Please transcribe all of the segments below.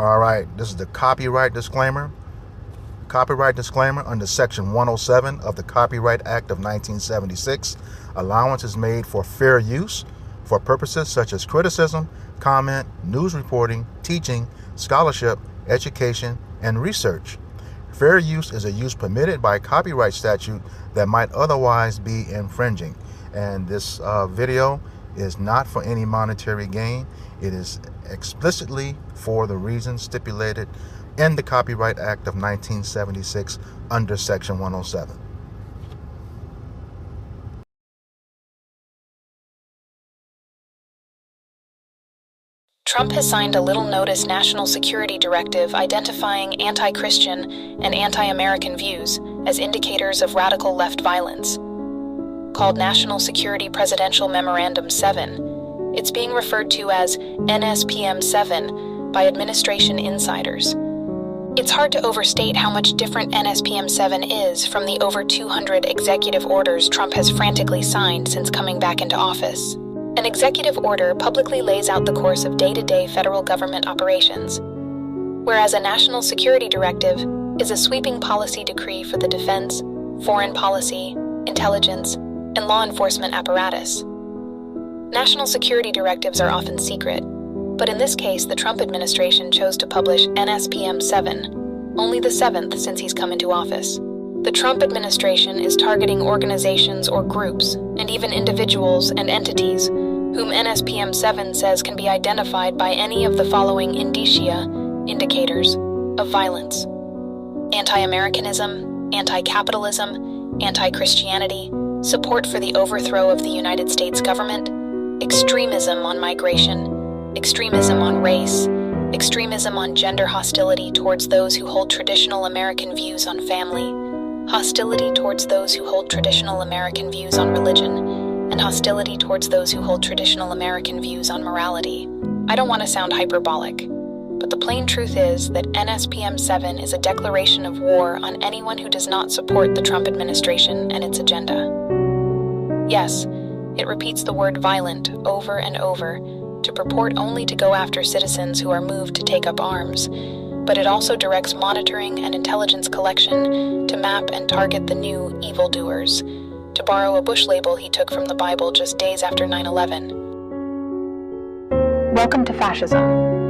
All right, this is the copyright disclaimer. Copyright disclaimer under Section 107 of the Copyright Act of 1976. Allowance is made for fair use for purposes such as criticism, comment, news reporting, teaching, scholarship, education, and research. Fair use is a use permitted by copyright statute that might otherwise be infringing. And this video is not for any monetary gain. It is explicitly for the reasons stipulated in the Copyright Act of 1976 under Section 107. Trump has signed a little notice national security directive identifying anti-Christian and anti-American views as indicators of radical left violence. Called National Security Presidential Memorandum 7, it's being referred to as NSPM 7 by administration insiders. It's hard to overstate how much different NSPM 7 is from the over 200 executive orders Trump has frantically signed since coming back into office. An executive order publicly lays out the course of day-to-day federal government operations, whereas a national security directive is a sweeping policy decree for the defense, foreign policy, intelligence, and law enforcement apparatus. National security directives are often secret, but in this case, the Trump administration chose to publish NSPM 7, only the seventh since he's come into office. The Trump administration is targeting organizations or groups, and even individuals and entities, whom NSPM 7 says can be identified by any of the following indicia, indicators, of violence: anti-Americanism, anti-capitalism, anti-Christianity, support for the overthrow of the United States government, extremism on migration, extremism on race, extremism on gender, hostility towards those who hold traditional American views on family, hostility towards those who hold traditional American views on religion, and hostility towards those who hold traditional American views on morality. I don't want to sound hyperbolic, but the plain truth is that NSPM 7 is a declaration of war on anyone who does not support the Trump administration and its agenda. Yes, it repeats the word violent over and over to purport only to go after citizens who are moved to take up arms, but it also directs monitoring and intelligence collection to map and target the new evildoers, to borrow a Bush label he took from the Bible just days after 9/11. Welcome to fascism.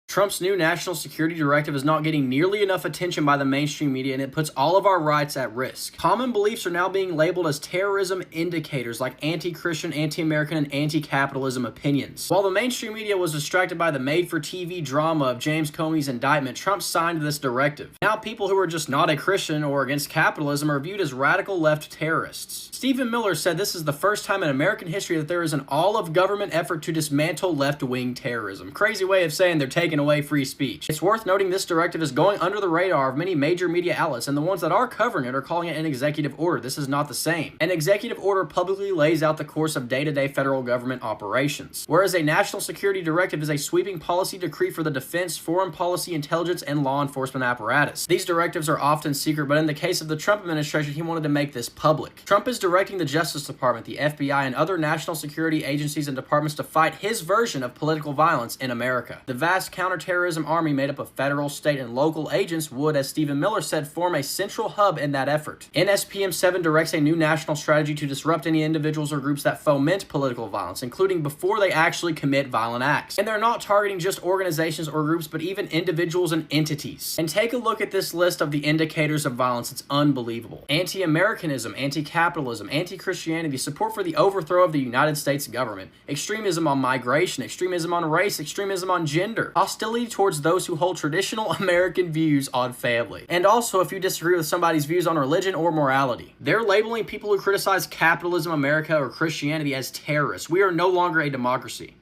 Trump's new national security directive is not getting nearly enough attention by the mainstream media, and it puts all of our rights at risk. Common beliefs are now being labeled as terrorism indicators like anti-Christian, anti-American, and anti-capitalism opinions. While the mainstream media was distracted by the made-for-TV drama of James Comey's indictment, Trump signed this directive. Now people who are just not a Christian or against capitalism are viewed as radical left terrorists. Stephen Miller said this is the first time in American history that there is an all-of-government effort to dismantle left-wing terrorism. Crazy way of saying they're taking away free speech. It's worth noting this directive is going under the radar of many major media outlets, and the ones that are covering it are calling it an executive order. This is not the same. An executive order publicly lays out the course of day-to-day federal government operations, whereas a national security directive is a sweeping policy decree for the defense, foreign policy, intelligence, and law enforcement apparatus. These directives are often secret, but in the case of the Trump administration, he wanted to make this public. Trump is directing the Justice Department, the FBI, and other national security agencies and departments to fight his version of political violence in America. The vast counterterrorism army made up of federal, state, and local agents would, as Stephen Miller said, form a central hub in that effort. NSPM 7 directs a new national strategy to disrupt any individuals or groups that foment political violence, including before they actually commit violent acts. And they're not targeting just organizations or groups, but even individuals and entities. And take a look at this list of the indicators of violence. It's unbelievable. Anti-Americanism, anti-capitalism, anti-Christianity, support for the overthrow of the United States government, extremism on migration, extremism on race, extremism on gender, hostility towards those who hold traditional American views on family, and also if you disagree with somebody's views on religion or morality. They're labeling people who criticize capitalism, America, or Christianity as terrorists. We are no longer a democracy.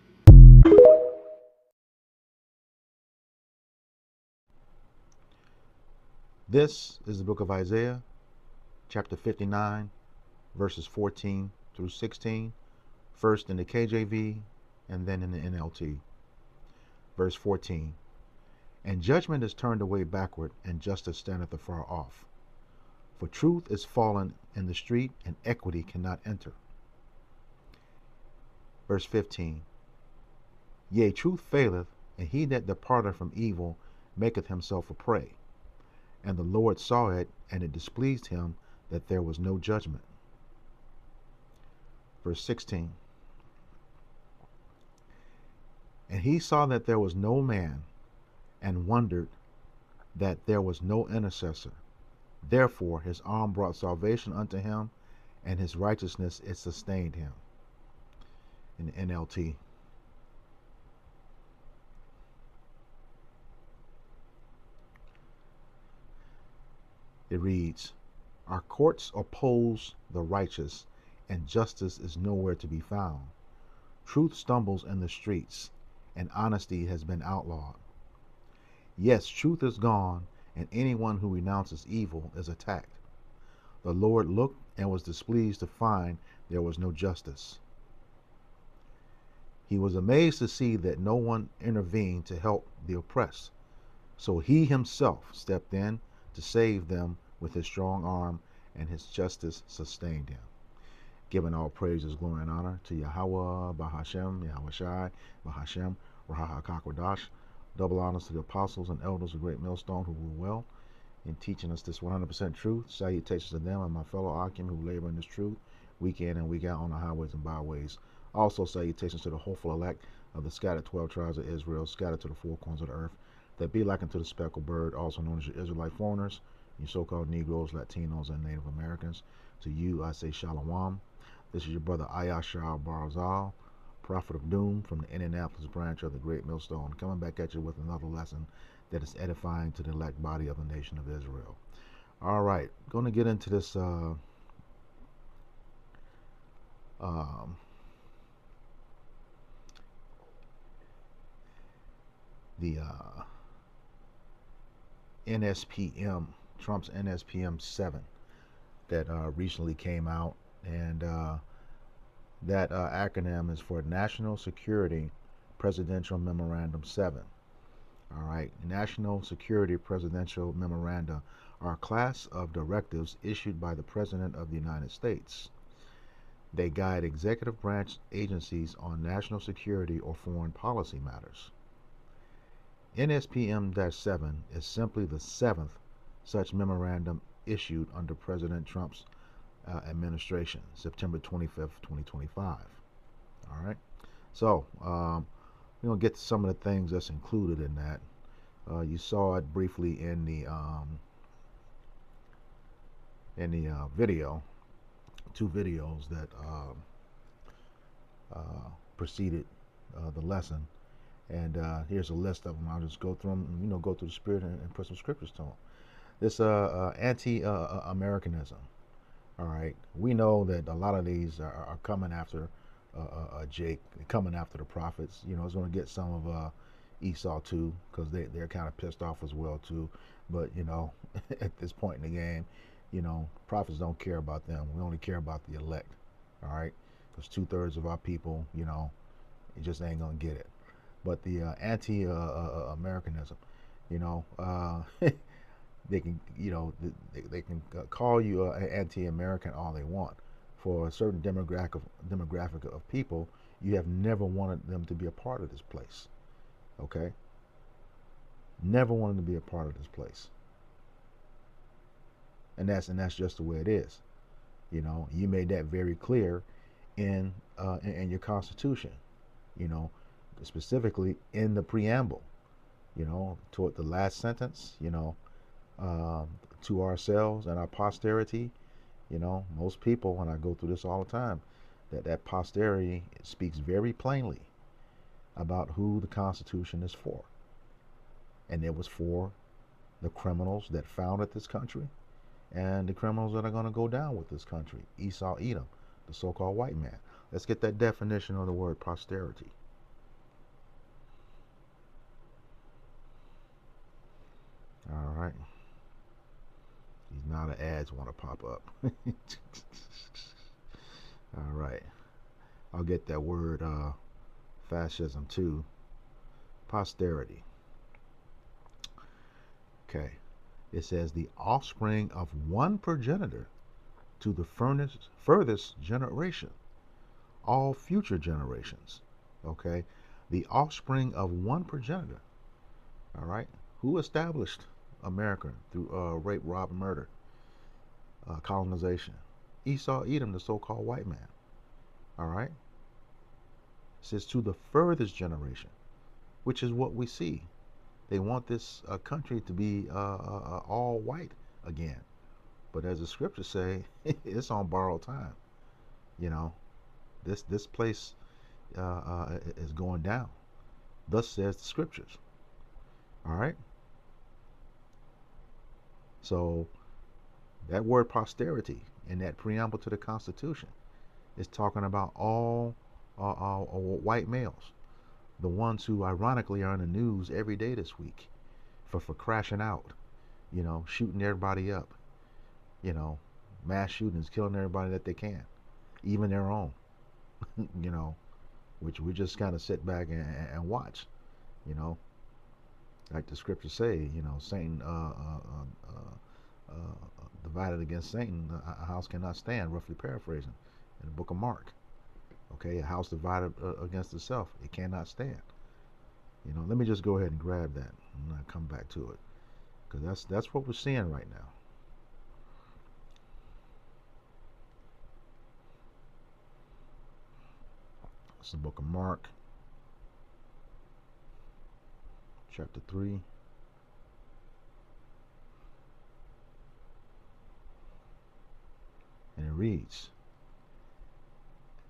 This is the book of Isaiah, chapter 59, verses 14 through 16, first in the KJV and then in the NLT. Verse 14, and judgment is turned away backward, and justice standeth afar off. For truth is fallen in the street, and equity cannot enter. Verse 15, yea, truth faileth, and he that departeth from evil maketh himself a prey. And the Lord saw it, and it displeased him that there was no judgment. Verse 16, and he saw that there was no man, and wondered that there was no intercessor. Therefore his arm brought salvation unto him, and his righteousness it sustained him. In the NLT. It reads, our courts oppose the righteous, and justice is nowhere to be found. Truth stumbles in the streets, and honesty has been outlawed. Yes, truth is gone, and anyone who renounces evil is attacked. The Lord looked and was displeased to find there was no justice. He was amazed to see that no one intervened to help the oppressed. So he himself stepped in to save them with his strong arm, and his justice sustained him. Giving all praises, glory, and honor to Yahweh, Bahashem, Yahweh Shai, Bahashem, Raha HaKakwadash. Double honors to the apostles and elders of Great Millstone who rule well in teaching us this 100% truth. Salutations to them and my fellow Akim who labor in this truth week in and week out on the highways and byways. Also salutations to the hopeful elect of the scattered 12 tribes of Israel, scattered to the four corners of the earth, that be likened to the speckled bird, also known as your Israelite foreigners, you so-called Negroes, Latinos, and Native Americans. To you I say Shalom. This is your brother Ayashar Barzal, prophet of doom from the Indianapolis branch of the Great Millstone, coming back at you with another lesson that is edifying to the elect body of the nation of Israel. All right, going to get into this the NSPM, Trump's NSPM 7 that recently came out, and that acronym is for National Security Presidential Memorandum 7. All right, National Security Presidential Memoranda are a class of directives issued by the President of the United States. They guide executive branch agencies on national security or foreign policy matters. NSPM-7 is simply the seventh such memorandum issued under President Trump's administration, September 25th, 2025. All right, so we're going to get to some of the things that's included in that. You saw it briefly in the video, two videos that preceded the lesson, and here's a list of them. I'll just go through them, go through the spirit and put some scriptures to them. This anti-Americanism. All right, we know that a lot of these are coming after Jake, coming after the prophets. It's going to get some of Esau too, because they're kind of pissed off as well too. But at this point in the game, prophets don't care about them. We only care about the elect. All right, because 2/3 of our people, it just ain't gonna get it. But the anti-Americanism, they can, they can call you anti-American all they want. For a certain demographic of people, you have never wanted them to be a part of this place. Okay? Never wanted to be a part of this place. And that's just the way it is. You made that very clear in your Constitution. Specifically in the preamble. Toward the last sentence. To ourselves and our posterity. Most people, and I go through this all the time, that posterity speaks very plainly about who the Constitution is for. And it was for the criminals that founded this country and the criminals that are going to go down with this country. Esau, Edom, the so-called white man. Let's get that definition of the word posterity. All right. These now the ads want to pop up. All right. I'll get that word fascism too. Posterity. Okay. It says the offspring of one progenitor to the furthest generation, all future generations. Okay. The offspring of one progenitor. All right. Who established America through rape, rob, and murder, colonization? Esau, Edom, the so-called white man. All right. It says to the furthest generation, which is what we see. They want this country to be all white again. But as the scriptures say, it's on borrowed time. You know, this place is going down. Thus says the scriptures. All right. So that word posterity in that preamble to the Constitution is talking about all white males, the ones who ironically are in the news every day this week for crashing out, shooting everybody up, you know, mass shootings, killing everybody that they can, even their own, you know, which we just kind of sit back and watch, you know, like the scriptures say, Satan divided against Satan, a house cannot stand, roughly paraphrasing, in the book of Mark. Okay, a house divided against itself, it cannot stand. Let me just go ahead and grab that and I'll come back to it, because that's what we're seeing right now. It's the book of Mark, chapter 3. And it reads,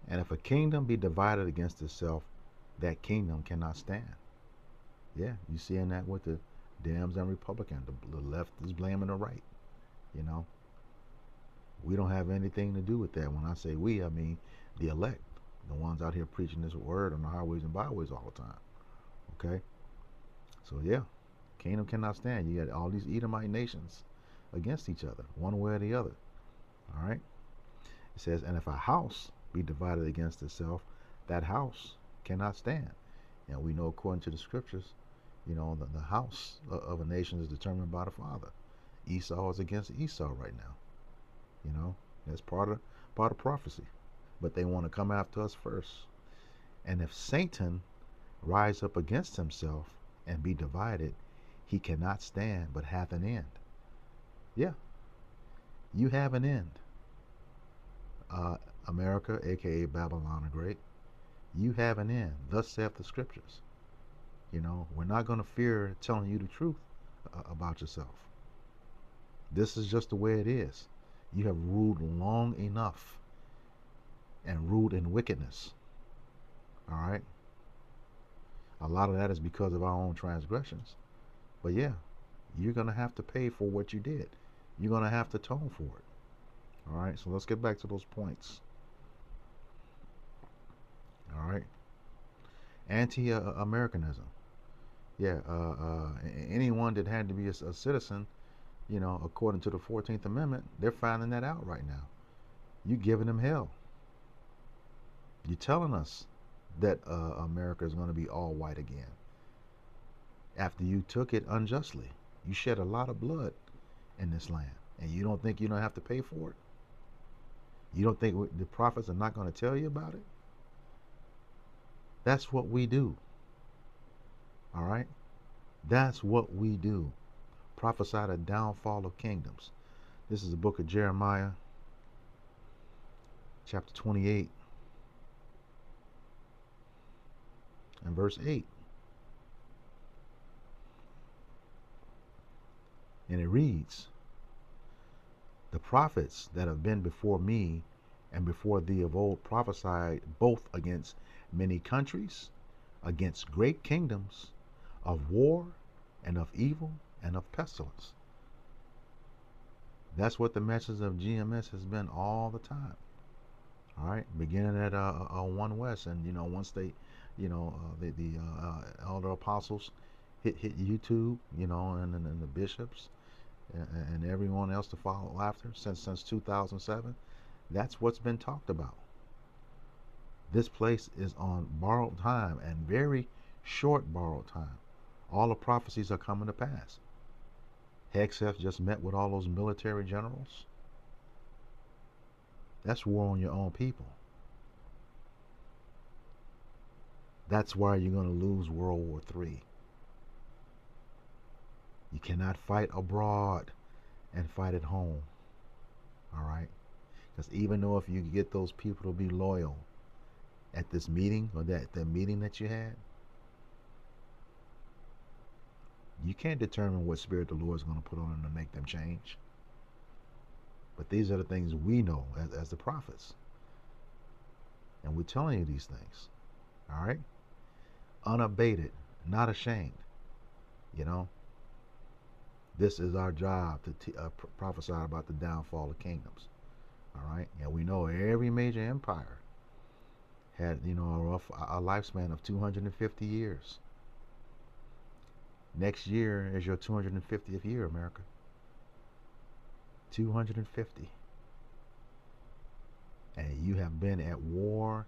and if a kingdom be divided against itself, that kingdom cannot stand. Yeah, you seeing that with the Dems and Republicans. The left is blaming the right. We don't have anything to do with that. When I say we, I mean the elect, the ones out here preaching this word on the highways and byways all the time. Okay? So yeah, kingdom cannot stand. You got all these Edomite nations against each other, one way or the other. All right? It says, and if a house be divided against itself, that house cannot stand. And we know, according to the scriptures, the house of a nation is determined by the father. Esau is against Esau right now. That's part of prophecy. But they want to come after us first. And if Satan rise up against himself and be divided, he cannot stand, but hath an end. Yeah, you have an end. America, aka Babylon the Great, you have an end. Thus saith the scriptures. We're not going to fear telling you the truth about yourself. This is just the way it is. You have ruled long enough and ruled in wickedness. All right? A lot of that is because of our own transgressions. But yeah, you're going to have to pay for what you did. You're going to have to atone for it. All right? So let's get back to those points. All right? Anti-Americanism. Yeah, anyone that had to be a citizen, according to the 14th Amendment, they're finding that out right now. You're giving them hell. You're telling us that America is going to be all white again. After you took it unjustly, you shed a lot of blood in this land, and you don't think you don't have to pay for it? You don't think the prophets are not going to tell you about it? That's what we do. All right? That's what we do. Prophesy the downfall of kingdoms. This is the book of Jeremiah, chapter 28, and verse 8. And it reads, the prophets that have been before me and before thee of old prophesied both against many countries, against great kingdoms, of war and of evil and of pestilence. That's what the message of GMS has been all the time. All right, beginning at 1 West, and once they, the elder apostles hit YouTube, and the bishops and everyone else to follow after since 2007. That's what's been talked about. This place is on borrowed time, and very short borrowed time. All the prophecies are coming to pass. Hegseth just met with all those military generals. That's war on your own people. That's why you're going to lose World War III. You cannot fight abroad and fight at home. All right? Because even though if you get those people to be loyal at this meeting or that meeting that you had, you can't determine what spirit the Lord is going to put on them to make them change. But these are the things we know as the prophets. And we're telling you these things. All right? Unabated, not ashamed. You know? This is our job to prophesy about the downfall of kingdoms. All right? And we know every major empire had, a lifespan of 250 years. Next year is your 250th year, America. 250. And you have been at war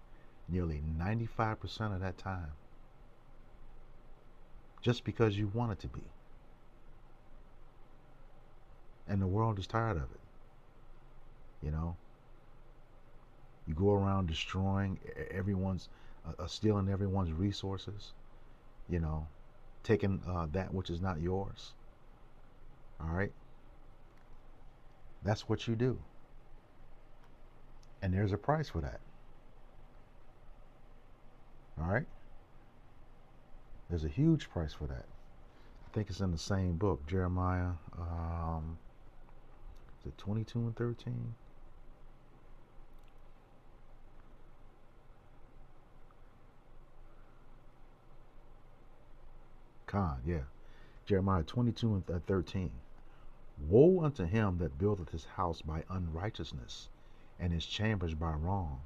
nearly 95% of that time. Just because you wanted to be. And the world is tired of it. You go around destroying everyone's, stealing everyone's resources, taking that which is not yours. All right? That's what you do. And there's a price for that. All right? There's a huge price for that. I think it's in the same book, Jeremiah, is it 22 and 13? Yeah. Jeremiah 22 and 13. Woe unto him that buildeth his house by unrighteousness, and his chambers by wrong,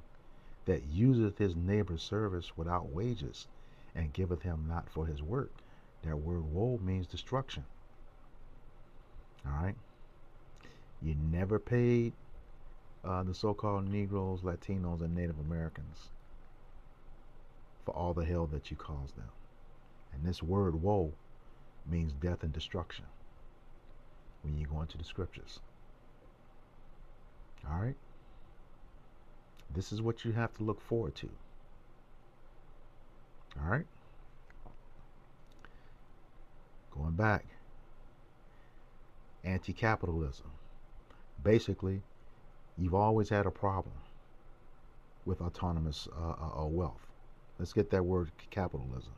that useth his neighbor's service without wages, and giveth him not for his work. That word woe means destruction. All right? You never paid the so-called Negroes, Latinos, and Native Americans for all the hell that you caused them. And this word woe means death and destruction when you go into the scriptures. All right? This is what you have to look forward to. All right? Going back, anti-capitalism. Basically, you've always had a problem with autonomous wealth. Let's get that word capitalism.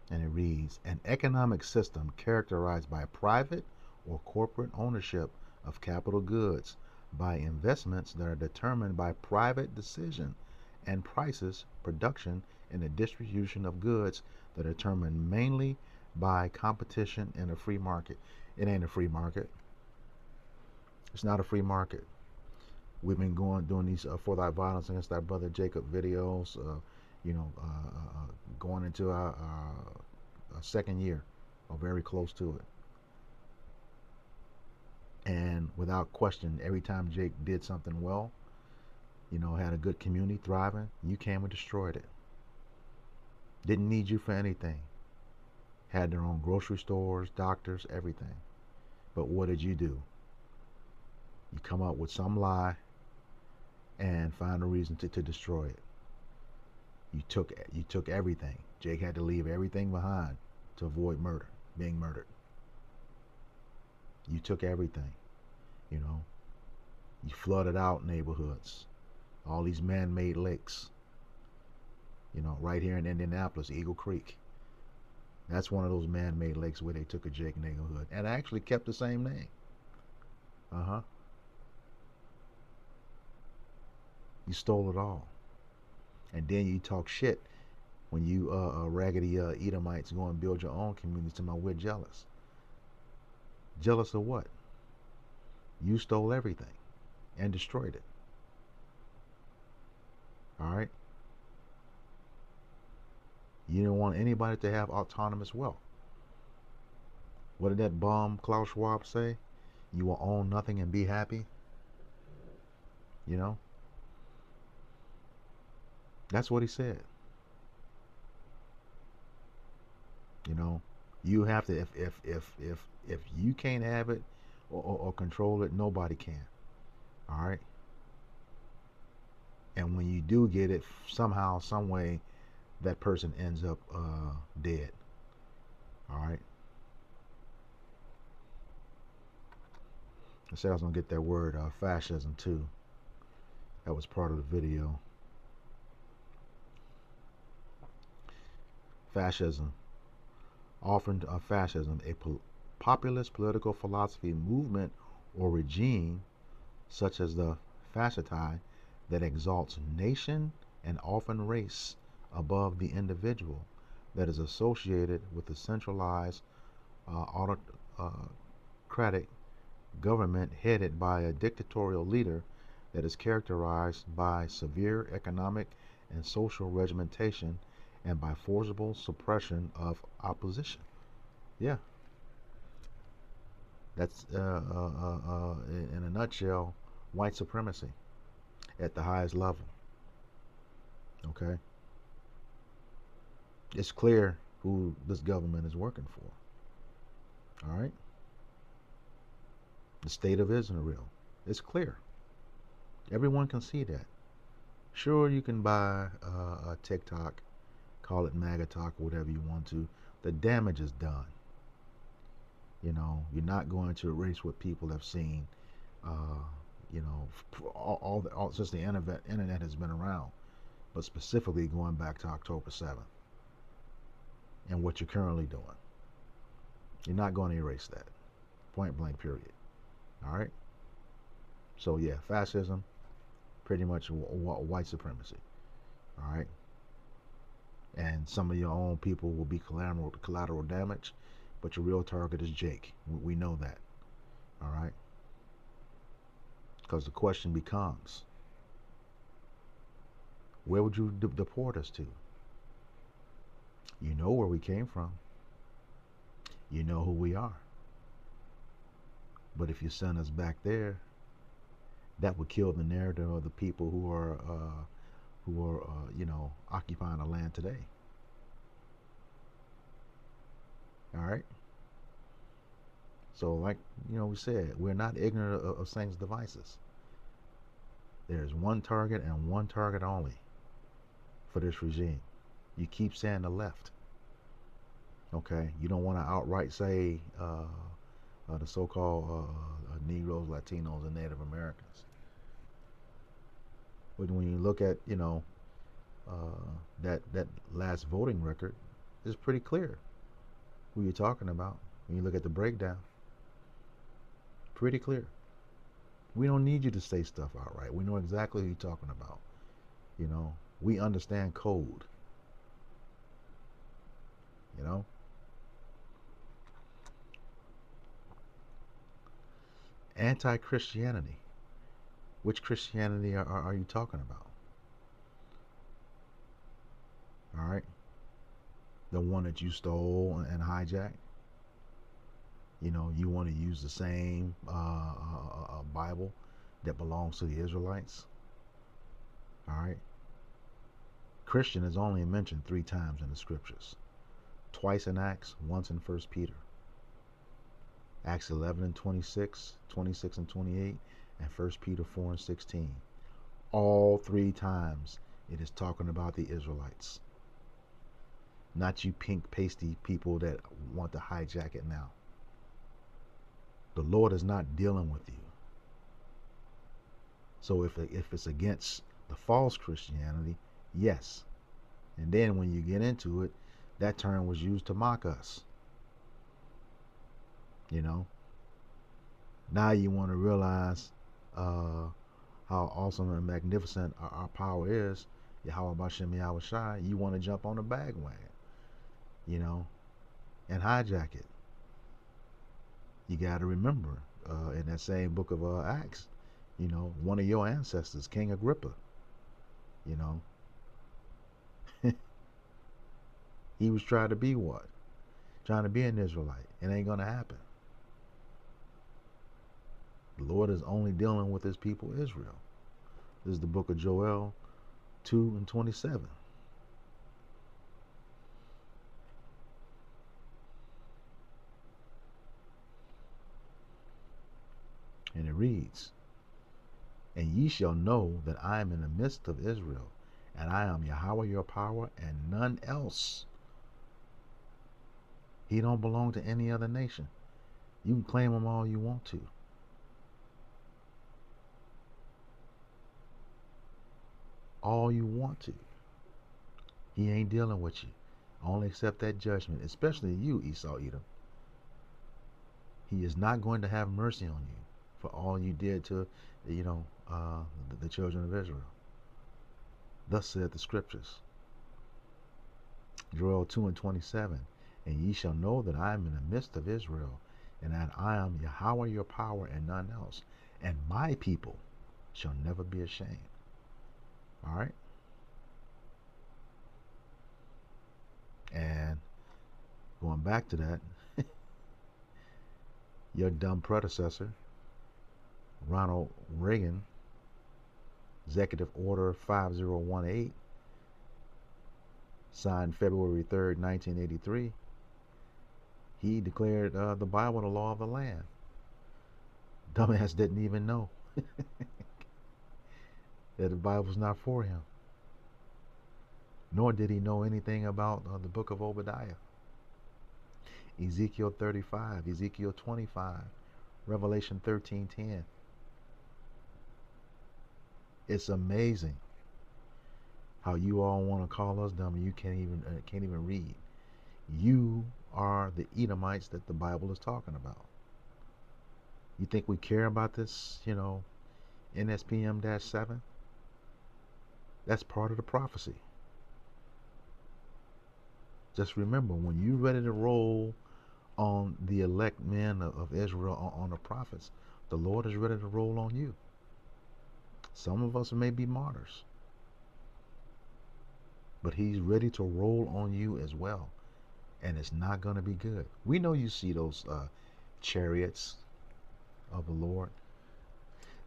And it reads, an economic system characterized by private or corporate ownership of capital goods by investments that are determined by private decision and prices, production, and the distribution of goods that are determined mainly by competition in a free market. It ain't a free market. It's not a free market. We've been doing these for thy violence against thy brother Jacob videos, going into our second year, or very close to it. And without question, every time Jake did something well, had a good community thriving, you came and destroyed it. Didn't need you for anything. Had their own grocery stores, doctors, everything. But what did you do? You come up with some lie and find a reason to destroy it. You took everything. Jake had to leave everything behind to avoid being murdered. You took everything. You flooded out neighborhoods. All these man-made lakes. Right here in Indianapolis, Eagle Creek. That's one of those man-made lakes where they took a Jake neighborhood and actually kept the same name. You stole it all. And then you talk shit when you raggedy Edomites go and build your own communities. To my, we're jealous. Jealous of what? You stole everything and destroyed it. All right? You didn't want anybody to have autonomous wealth. What did that bum Klaus Schwab say? You will own nothing and be happy. You know, that's what he said. You know, you have to if you can't have it or control it, nobody can. All right. And when you do get it, somehow, some way, that person ends up dead. All right. I said I was gonna get that word fascism too. That was part of the video. Fascism, often fascism, a populist political philosophy, movement, or regime such as the fasciti that exalts nation and often race above the individual, that is associated with a centralized autocratic government headed by a dictatorial leader, that is characterized by severe economic and social regimentation and by forcible suppression of opposition. Yeah, that's in a nutshell white supremacy at the highest level. Okay, it's clear who this government is working for. All right, the state of Israel. It's clear. Everyone can see that. Sure, you can buy a TikTok, call it MAGA talk, whatever you want to. The damage is done. You know, you're not going to erase what people have seen. Uh, you know, all since the internet has been around, but specifically going back to October 7th and what you're currently doing. You're not going to erase that. Point blank, period. All right. So yeah, fascism, pretty much white supremacy. All right. And some of your own people will be collateral damage, but your real target is Jake. We know that. All right. Because the question becomes, where would you deport us to? You know where we came from. You know who we are. But if you send us back there, that would kill the narrative of the people who are occupying the land today. All right. So, like we said, we're not ignorant of Satan's devices. There's one target and one target only for this regime. You keep saying the left. Okay, you don't want to outright say the so-called Negroes, Latinos, and Native Americans. But when you look at that last voting record, it's pretty clear who you're talking about. When you look at the breakdown, pretty clear. We don't need you to say stuff outright. We know exactly who you're talking about. We understand code. Anti-Christianity. Which Christianity are you talking about? All right. The one that you stole and hijacked. You want to use the same Bible that belongs to the Israelites. All right. Christian is only mentioned 3 times in the scriptures. Twice in Acts, once in 1 Peter. Acts 11 and 26, 26 and 28, and 1 Peter 4 and 16. All 3 times it is talking about the Israelites. Not you pink pasty people that want to hijack it now. The Lord is not dealing with you. So if it's against the false Christianity, yes. And then when you get into it, that term was used to mock us. Now you want to realize how awesome and magnificent our power is. Yahweh Bashem Yahweh Shai. You want to jump on the bandwagon, and hijack it. You got to remember, in that same book of Acts, one of your ancestors, King Agrippa, he was trying to be what? trying to be an Israelite. It ain't going to happen. The Lord is only dealing with his people Israel. This is the book of Joel 2:27. And it reads, "And ye shall know that I am in the midst of Israel, and I am Yahweh your power, and none else." He don't belong to any other nation. You can claim him all you want to. All you want to. He ain't dealing with you. Only accept that judgment, especially you, Esau Edom. He is not going to have mercy on you for all you did to, the children of Israel. Thus said the scriptures. Joel 2:27. "And ye shall know that I am in the midst of Israel, and that I am Yahweh your power, and none else. And my people shall never be ashamed." All right? And going back to that, your dumb predecessor, Ronald Reagan, Executive Order 5018, signed February 3rd, 1983, he declared the Bible the law of the land. Dumbass didn't even know that the Bible was not for him. Nor did he know anything about the book of Obadiah, Ezekiel 35, Ezekiel 25, Revelation 13:10. It's amazing how you all want to call us dumb and you can't even read. You are the Edomites that the Bible is talking about. You think we care about this, NSPM-7? That's part of the prophecy. Just remember, when you're ready to roll on the elect men of Israel, on the prophets, the Lord is ready to roll on you. Some of us may be martyrs, but he's ready to roll on you as well. And it's not going to be good. We know you see those chariots of the Lord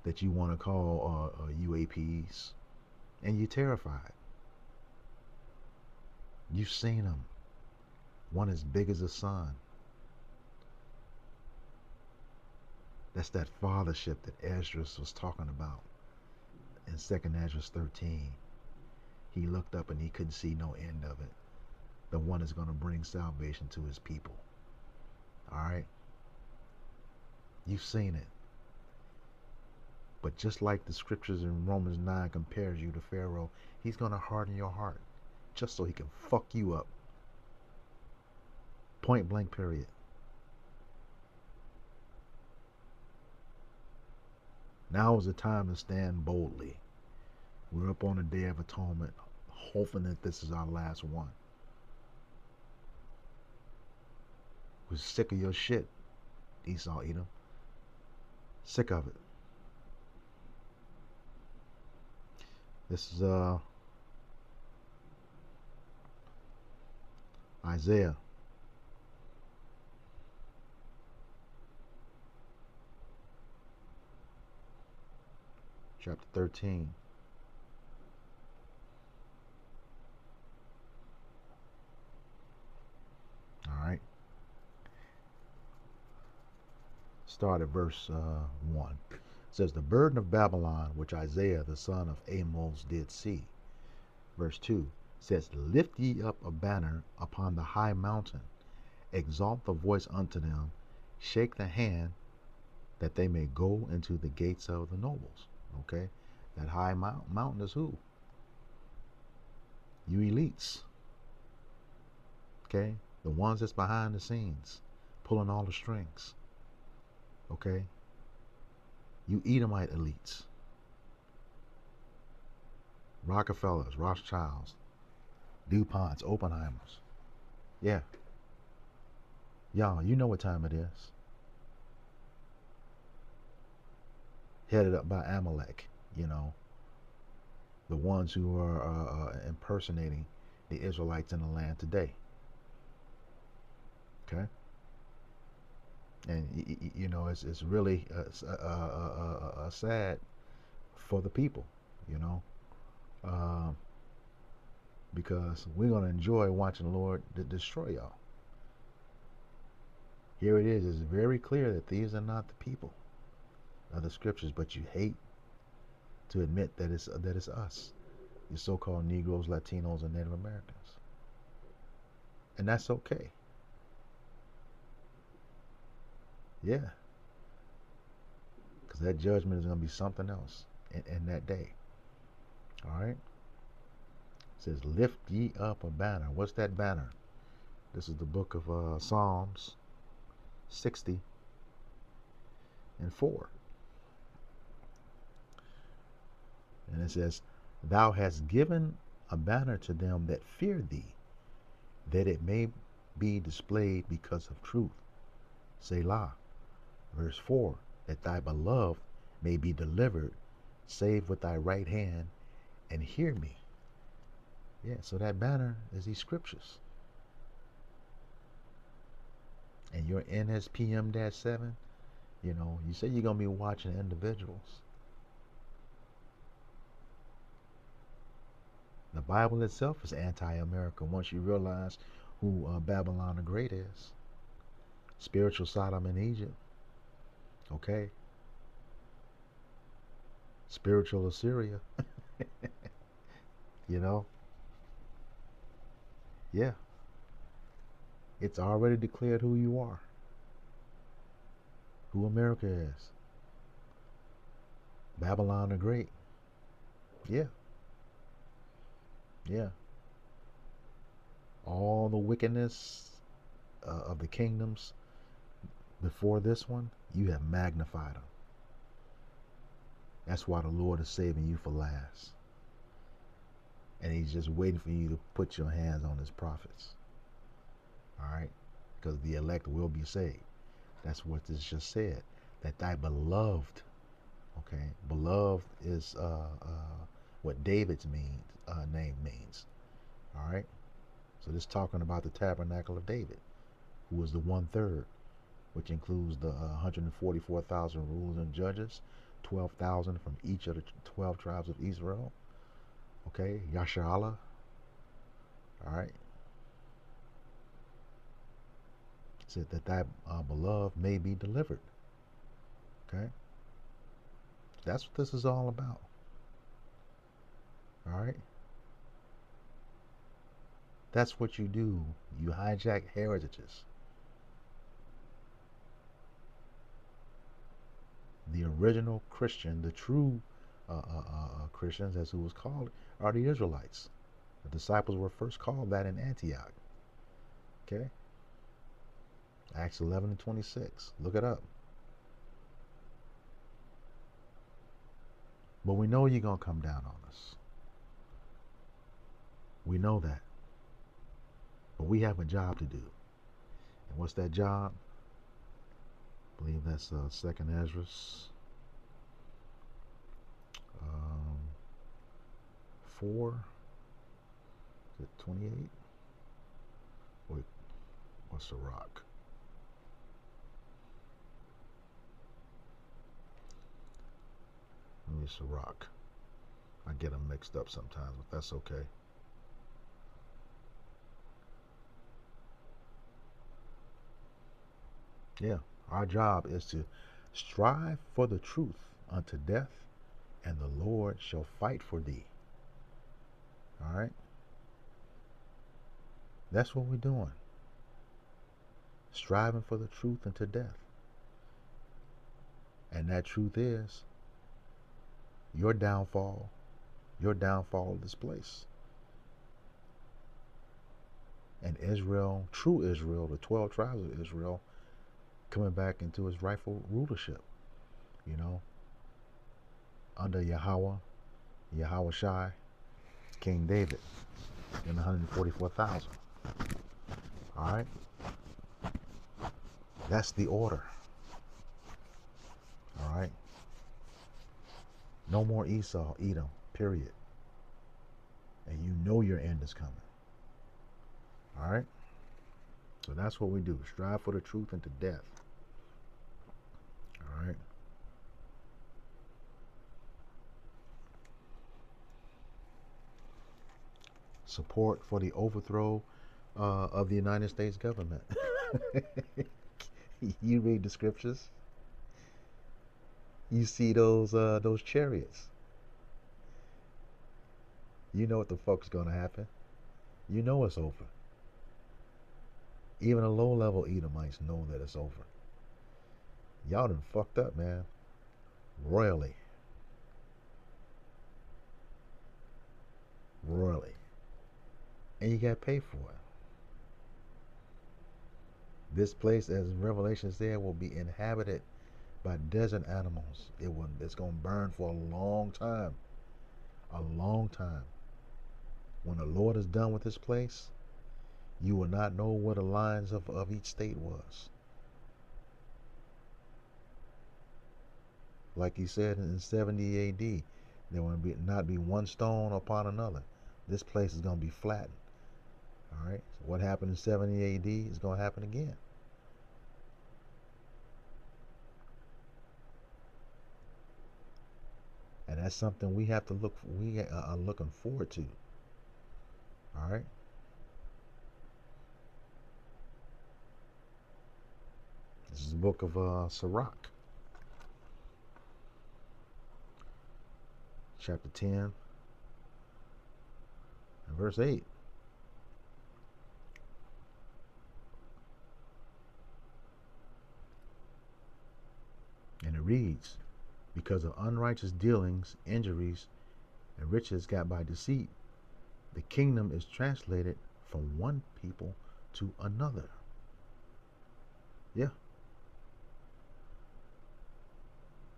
that you want to call UAPs, and you're terrified. You've seen them. One as big as the sun. That's that fathership that Esdras was talking about in 2nd Esdras 13. He looked up and he couldn't see no end of it. The one is going to bring salvation to his people. All right? You've seen it. But just like the scriptures in Romans 9 compares you to Pharaoh, he's going to harden your heart just so he can fuck you up. Point blank, period. Now is the time to stand boldly. We're up on the Day of Atonement, hoping that this is our last one. We're sick of your shit, Esau Edom. Sick of it. This is Isaiah chapter 13. All right. Start at verse 1. It says, "The burden of Babylon, which Isaiah the son of Amos did see." Verse 2 says, "Lift ye up a banner upon the high mountain, exalt the voice unto them, shake the hand, that they may go into the gates of the nobles." Okay, that high mountain is who? You elites. Okay, the ones that's behind the scenes, pulling all the strings. Okay, you Edomite elites, Rockefellers, Rothschilds, DuPonts, Oppenheimers. Yeah, y'all, you know what time it is. Headed up by Amalek, the ones who are impersonating the Israelites in the land today. Okay. And you know, it's really sad for the people, you know, um, because we're going to enjoy watching the Lord destroy y'all. Here it is. It's very clear that these are not the people of the scriptures, but you hate to admit that it's us, the so-called Negroes, Latinos, and Native Americans, and that's okay. Yeah, because that judgment is going to be something else in that day. All right. It says, "Lift ye up a banner." What's that banner? This is the book of Psalms 60:4. And it says, "Thou hast given a banner to them that fear thee, that it may be displayed because of truth." Selah. Verse 4, "That thy beloved may be delivered, save with thy right hand, and hear me." Yeah, so that banner is these scriptures. And your NSPM-7, you know, you say you're going to be watching individuals. The Bible itself is anti-American once you realize who Babylon the Great is. Spiritual Sodom and Egypt. Okay. Spiritual Assyria. You know? Yeah. It's already declared who you are. Who America is. Babylon the Great. Yeah. Yeah. All the wickedness of the kingdoms before this one, you have magnified them. That's why the Lord is saving you for last. And he's just waiting for you to put your hands on his prophets. All right? Because the elect will be saved. That's what this just said. That thy beloved, okay? Beloved is what David's name means. All right? So this is talking about the tabernacle of David, who was the 1/3, which includes the 144,000 rulers and judges, 12,000 from each of the 12 tribes of Israel. Okay, Yasharallah. All right. It said that thy beloved may be delivered. Okay. That's what this is all about. All right. That's what you do. You hijack heritages. The original Christian, the true Christians, as it was called, are the Israelites. The disciples were first called that in Antioch. Okay. Acts 11:26. Look it up. But we know you're going to come down on us. We know that. But we have a job to do. And what's that job? I believe that's 2nd Ezra. 4. Is it 28? Wait, what's the rock? Maybe it's a rock. I get them mixed up sometimes, but that's okay. Yeah, our job is to strive for the truth unto death, and the Lord shall fight for thee. All right? That's what we're doing. Striving for the truth unto death. And that truth is your downfall of this place. And Israel, true Israel, the 12 tribes of Israel, coming back into its rightful rulership, you know, under Yahweh Shai, King David, and 144,000. All right? That's the order. All right? No more Esau, Edom, period. And you know your end is coming. All right? So that's what we do. Strive for the truth unto death. All right. Support for the overthrow of the United States government. You read the scriptures. You see those chariots. You know what the fuck's gonna happen. You know it's over. Even the low-level Edomites know that it's over. Y'all done fucked up, man. Royally. Royally. And you got to pay for it. This place, as Revelation said, will be inhabited by desert animals. It's going to burn for a long time. A long time. When the Lord is done with this place, you will not know where the lines of each state was. Like he said in 70 AD, there will not be one stone upon another. This place is going to be flattened. All right. So what happened in 70 AD is going to happen again. And that's something we have to we are looking forward to. All right. This is the book of Sirach, chapter 10 and verse 8. And it reads, because of unrighteous dealings, injuries, and riches got by deceit, the kingdom is translated from one people to another. Yeah.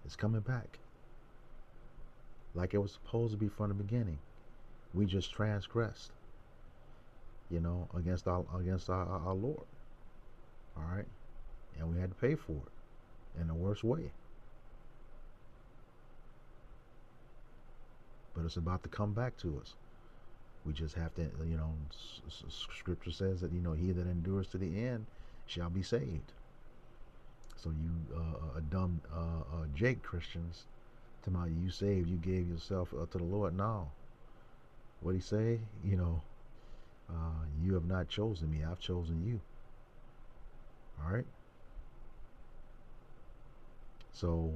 It's coming back. Like it was supposed to be from the beginning. We just transgressed, against our Lord. All right? And we had to pay for it in the worst way. But it's about to come back to us. We just have to, scripture says that, he that endures to the end shall be saved. So you dumb Jake Christians, tomorrow you saved, you gave yourself to the Lord. No. What'd he say? You have not chosen me, I've chosen you. All right? So,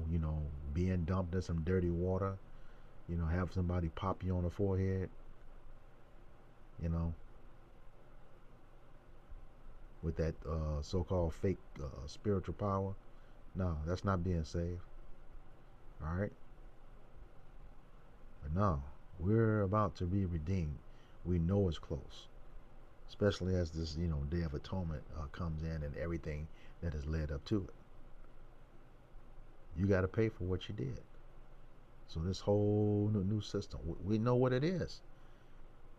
being dumped in some dirty water, have somebody pop you on the forehead, with that so-called fake spiritual power. No, that's not being saved. All right? But no, we're about to be redeemed. We know it's close, especially as this, Day of Atonement comes in and everything that has led up to it. You got to pay for what you did. So this whole new system, we know what it is.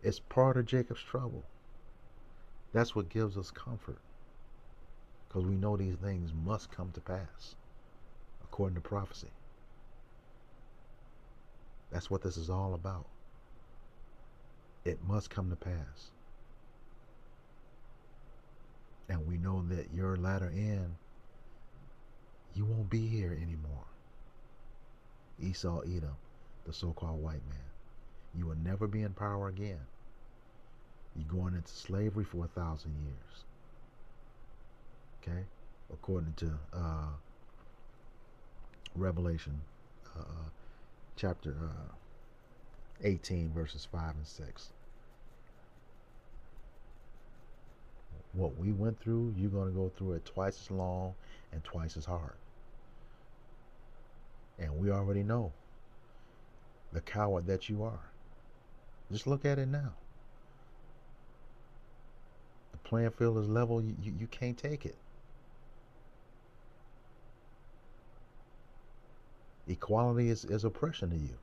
It's part of Jacob's trouble. That's what gives us comfort, because we know these things must come to pass according to prophecy. That's what this is all about. It must come to pass. And we know that your latter end, you won't be here anymore. Esau, Edom, the so-called white man. You will never be in power again. You're going into slavery for 1,000 years. Okay? According to Revelation chapter 18, verses 5 and 6. What we went through, you're going to go through it twice as long and twice as hard. And we already know the coward that you are. Just look at it now. The playing field is level. You can't take it. Equality is oppression to you.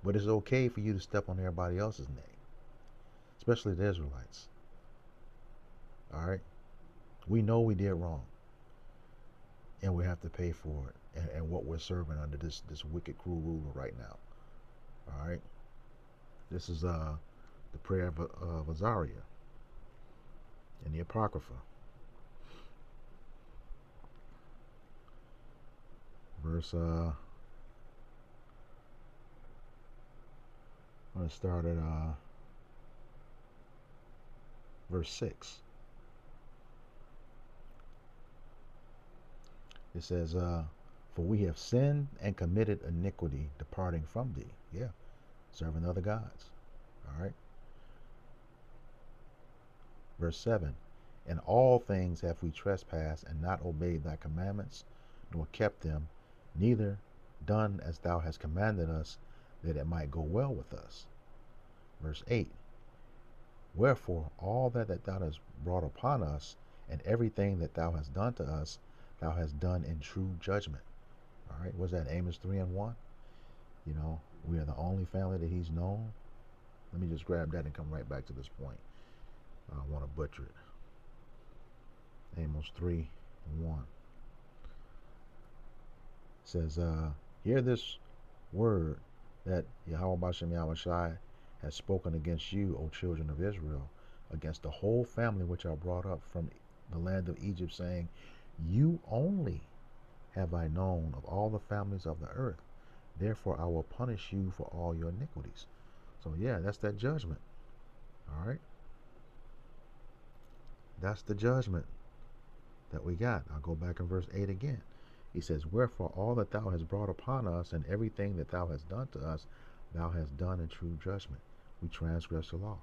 But it's okay for you to step on everybody else's neck, especially the Israelites. All right? We know we did wrong, and we have to pay for it, and what we're serving under this wicked, cruel ruler right now. All right? This is the prayer of Azariah in the Apocrypha. I'm going to start at verse 6. It says, for we have sinned and committed iniquity, departing from thee. Yeah, serving other gods. All right. Verse 7. In all things have we trespassed and not obeyed thy commandments, nor kept them, neither done as thou hast commanded us, that it might go well with us. Verse 8. Wherefore all that thou hast brought upon us, and everything that thou hast done to us, thou hast done in true judgment. All right, what's that? Amos 3:1. You know, we are the only family that he's known. Let me just grab that and come right back to this point. I don't want to butcher it. Amos 3:1 says, hear this word that Yahweh Bashem Yahushai has spoken against you, O children of Israel, against the whole family which are brought up from the land of Egypt, saying, you only have I known of all the families of the earth. Therefore I will punish you for all your iniquities. So yeah, that's that judgment. All right. That's the judgment that we got. I'll go back in verse 8 again. He says, wherefore all that thou hast brought upon us, and everything that thou hast done to us, thou hast done in true judgment. We transgress the law.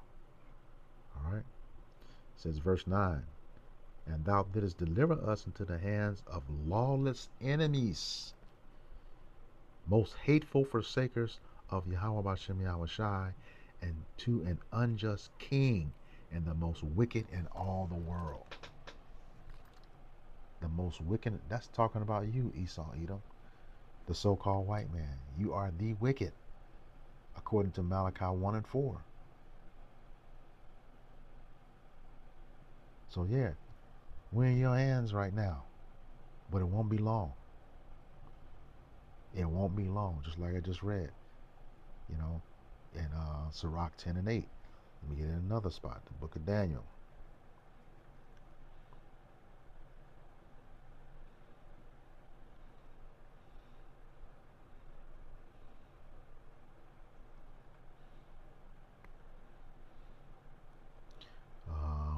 All right. It says, verse 9, and thou didst deliver us into the hands of lawless enemies, most hateful forsakers of Yahweh Bashem Yahushai, and to an unjust king, and the most wicked in all the world. The most wicked, that's talking about you, Esau, Edom, the so-called white man. You are the wicked, according to Malachi 1:4. So yeah, we're in your hands right now, but it won't be long. It won't be long, just like I just read, you know, in Sirach 10:8. Let me get in another spot, the book of Daniel.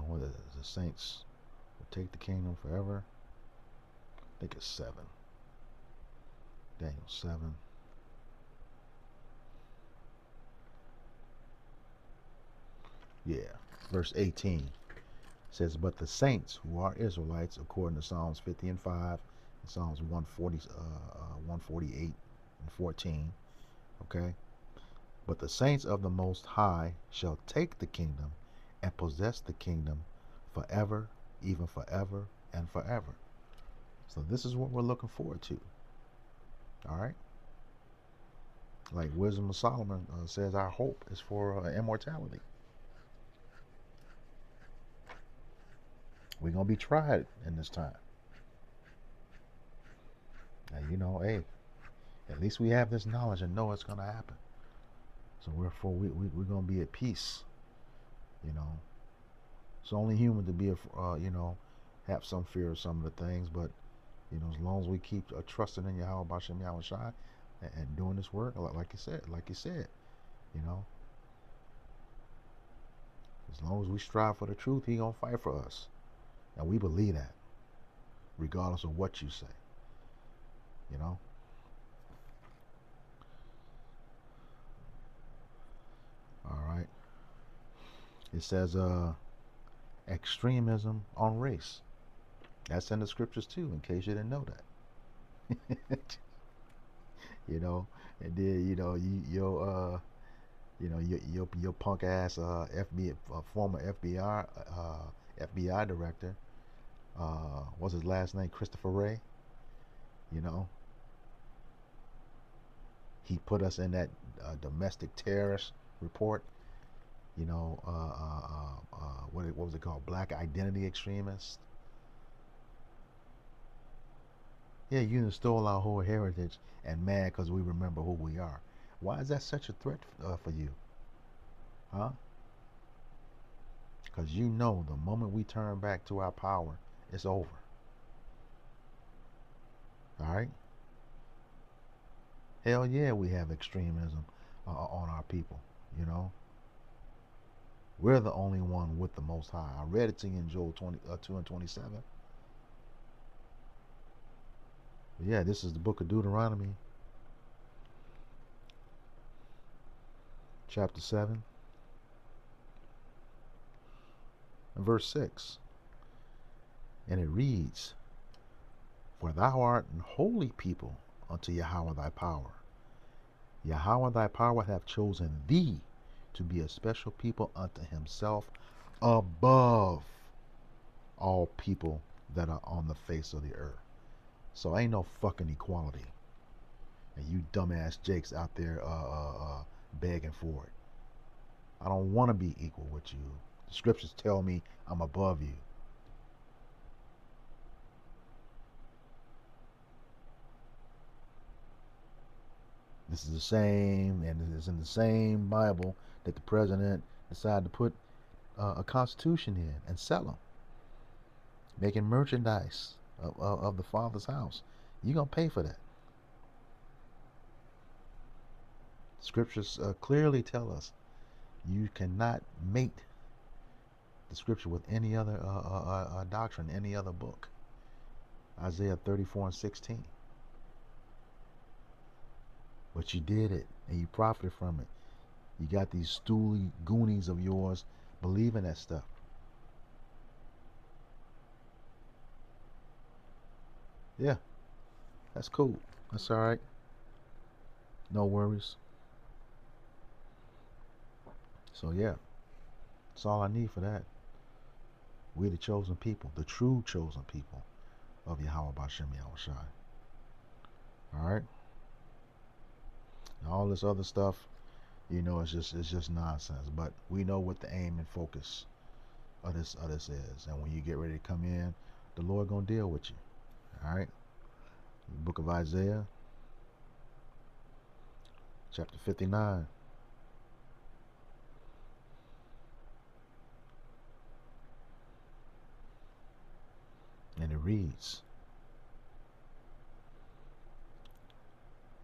What is it? The saints will take the kingdom forever. I think it's 7. Daniel 7. Yeah, verse 18 says, but the saints who are Israelites, according to Psalms 50:5 and Psalms 148 and 14, okay? But the saints of the Most High shall take the kingdom and possess the kingdom forever, even forever and forever. So this is what we're looking forward to. All right? Like Wisdom of Solomon says, our hope is for immortality. We're going to be tried in this time. Now, you know, hey, at least we have this knowledge and know it's going to happen. So we're going to be at peace. You know, it's only human to be, you know, have some fear of some of the things. But, you know, as long as we keep trusting in Yahweh Bashem Yahushai and doing this work, like you said, you know, as long as we strive for the truth, he going to fight for us. And we believe that, regardless of what you say, you know. All right. It says extremism on race. That's in the scriptures too, in case you didn't know that. You know, and then your punk ass former FBI director, what's his last name? Christopher Wray. You know, he put us in that domestic terrorist report. You know, what was it called? Black identity extremists. Yeah, you stole our whole heritage and mad because we remember who we are. Why is that such a threat for you? Huh? Because you know the moment we turn back to our power, it's over. All right? Hell yeah, we have extremism on our people, you know. We're the only one with the Most High. I read it to you in Joel 2 and 27. But yeah, this is the book of Deuteronomy, chapter 7, and verse 6. And it reads, For thou art an holy people unto Yahweh thy power. Yahweh thy power hath chosen thee to be a special people unto himself above all people that are on the face of the earth. So ain't no fucking equality. And you dumbass jakes out there begging for it. I don't want to be equal with you. The scriptures tell me I'm above you. This is the same, and it's in the same Bible that the president decided to put a constitution in and sell them, making merchandise of the Father's house. You're going to pay for that. Scriptures clearly tell us you cannot mate the scripture with any other doctrine, any other book. Isaiah 34 and 16. But you did it, and you profited from it. You got these stooly goonies of yours believing that stuff. Yeah, that's cool. That's all right. No worries. So yeah, that's all I need for that. We're the chosen people, the true chosen people of Yahweh Bashem Yahushai. All right. And all this other stuff, it's just nonsense. But we know what the aim and focus of this is. And when you get ready to come in, the Lord gonna deal with you. All right. The book of Isaiah, chapter 59. And it reads,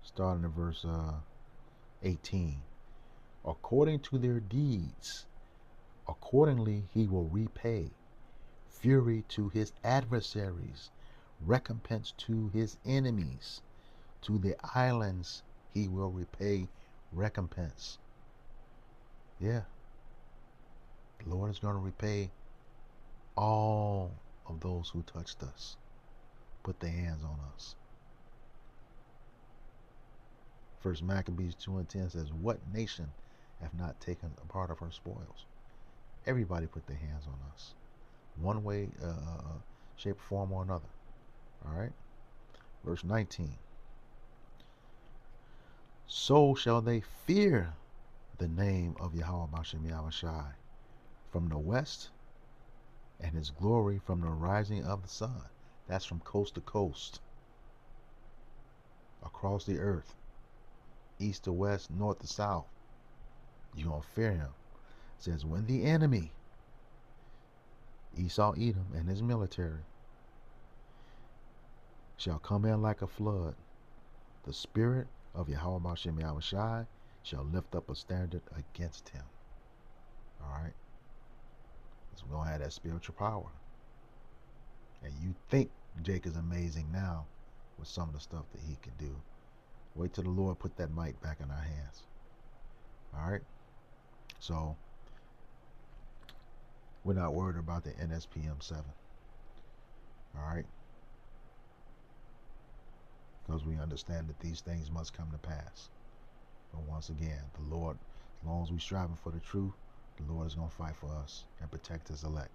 starting at verse 18. According to their deeds, accordingly he will repay. Fury to his adversaries, recompense to his enemies. To the islands he will repay recompense. Yeah. The Lord is going to repay all of those who touched us, put their hands on us. First Maccabees 2 and 10 says, What nation have not taken a part of her spoils? Everybody put their hands on us, one way, shape, form, or another. All right. Verse 19. So shall they fear the name of Yahweh Bashem Yahushai from the west, and his glory from the rising of the sun. That's from coast to coast, across the earth, east to west, north to south. You're going to fear him. It says, when the enemy, Esau, Edom, and his military, shall come in like a flood, the spirit of Yahweh Bashem Yahushai shall lift up a standard against him. All right? So we're going to have that spiritual power. And you think Jake is amazing now with some of the stuff that he can do. Wait till the Lord put that mic back in our hands. All right? So we're not worried about the NSPM 7. All right? Because we understand that these things must come to pass. But once again, the Lord, as long as we're striving for the truth, the Lord is going to fight for us and protect his elect.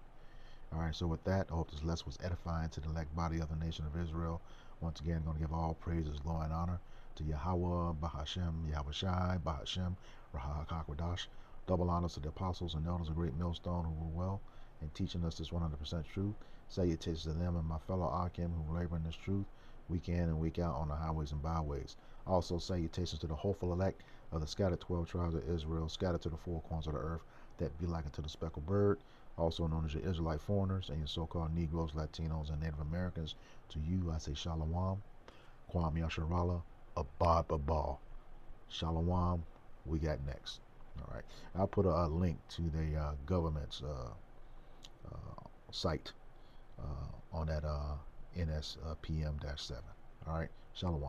All right, so with that, I hope this lesson was edifying to the elect body of the nation of Israel. Once again, I'm going to give all praises, glory, and honor to Yahweh, Bahashem, Yahushai, Bahashem, Rahakakwadash. Double honors to the apostles and elders of Great Millstone who were well in teaching us this 100% truth. Salutations to them and my fellow Akim who labor in this truth week in and week out on the highways and byways. Also, salutations to the hopeful elect of the scattered 12 tribes of Israel, scattered to the four corners of the earth, that be like unto the speckled bird, also known as your Israelite foreigners and your so-called Negroes, Latinos, and Native Americans. To you, I say Shalom, Kwam Yasharala, Abad Babal. Shalom, we got next. All right. I'll put a link to the government's site on that NSPM-7. All right. Shalom.